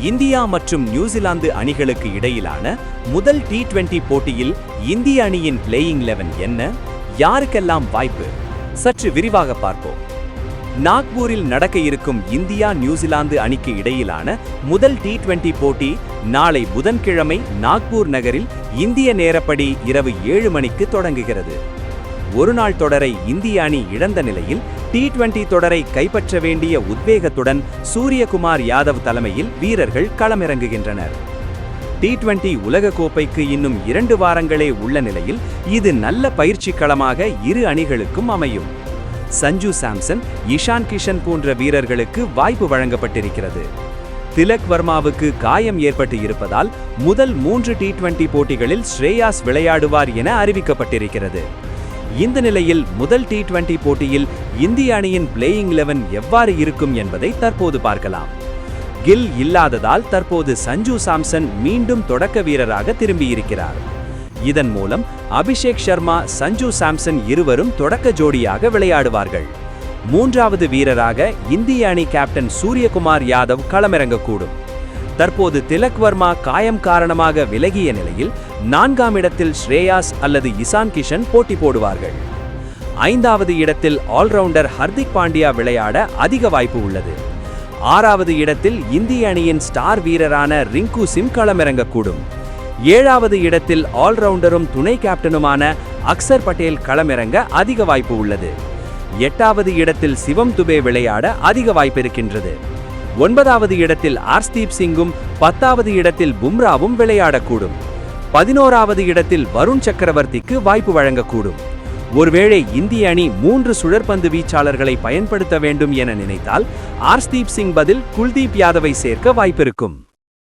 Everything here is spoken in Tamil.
இந்தியா மற்றும் நியூசிலாந்து அணிகளுக்கு இடையிலான முதல் T20 போட்டியில் இந்திய அணியின் பிளேயிங் 11 என்ன? யாருக்கெல்லாம் வாய்ப்பு? சற்று விரிவாக பார்ப்போம். நாக்பூரில் நடக்க இருக்கும் இந்தியா நியூசிலாந்து அணிக்கு இடையிலான முதல் T20 போட்டி நாளை புதன்கிழமை நாக்பூர் நகரில் இந்திய நேரப்படி இரவு 7 மணிக்கு தொடங்குகிறது. ஒருநாள் தொடரை இந்திய அணி இழந்த நிலையில் T20 தொடரை கைப்பற்ற வேண்டிய உத்வேகத்துடன் சூரியகுமார் யாதவ் தலைமையில் வீரர்கள் களமிறங்குகின்றனர். T20 உலகக்கோப்பைக்கு இன்னும் 2 வாரங்களே உள்ள நிலையில் இது நல்ல பயிற்சி களமாக இரு அணிகளுக்கும் அமையும். சஞ்சு சாம்சன், இஷான் கிஷன் போன்ற வீரர்களுக்கு வாய்ப்பு வழங்கப்பட்டிருக்கிறது. திலக் வர்மாவுக்கு காயம் ஏற்பட்டு இருப்பதால் முதல் 3 T20 போட்டிகளில் ஸ்ரேயாஸ் விளையாடுவார் என அறிவிக்கப்பட்டிருக்கிறது. இந்த நிலையில் முதல் T20 போட்டியில் இந்திய அணியின் பிளேயிங் 11 எவ்வாறு இருக்கும் என்பதை தற்போது பார்க்கலாம். கில் இல்லாததால் தற்போது சஞ்சு சாம்சன் மீண்டும் தொடக்க வீரராக திரும்பியிருக்கிறார். இதன் மூலம் அபிஷேக் சர்மா, சஞ்சு சாம்சன் இருவரும் தொடக்க ஜோடியாக விளையாடுவார்கள். 3வது வீரராக இந்திய அணி கேப்டன் சூரியகுமார் யாதவ் களமிறங்கக்கூடும். தற்போது திலக் வர்மா காயம் காரணமாக விலகிய நிலையில் 4ஆம் இடத்தில் ஸ்ரேயாஸ் அல்லது இஷான் கிஷன் போட்டி போடுவார்கள். 5வது இடத்தில் ஆல்ரவுண்டர் ஹர்திக் பாண்டியா விளையாட அதிக வாய்ப்பு உள்ளது. 6வது இடத்தில் இந்திய அணியின் ஸ்டார் வீரரான ரிங்கு சிங் களமிறங்கக்கூடும். 7வது இடத்தில் ஆல்ரவுண்டரும் துணை கேப்டனுமான அக்சர் பட்டேல் களமிறங்க அதிக வாய்ப்பு உள்ளது. 8வது இடத்தில் சிவம் துபே விளையாட அதிக வாய்ப்பு இருக்கின்றது. 9வது இடத்தில் ஆர்ஸ்தீப் சிங்கும் 10வது இடத்தில் பும்ராவும் விளையாடக்கூடும். 11வது இடத்தில் வருண் சக்கரவர்த்திக்கு வாய்ப்பு வழங்கக்கூடும். ஒருவேளை இந்திய அணி 3 சுழற்பந்து வீச்சாளர்களை பயன்படுத்த வேண்டும் என நினைத்தால் ஆர்ஸ்தீப் சிங் பதில் குல்தீப் யாதவை சேர்க்க வாய்ப்பிருக்கும்.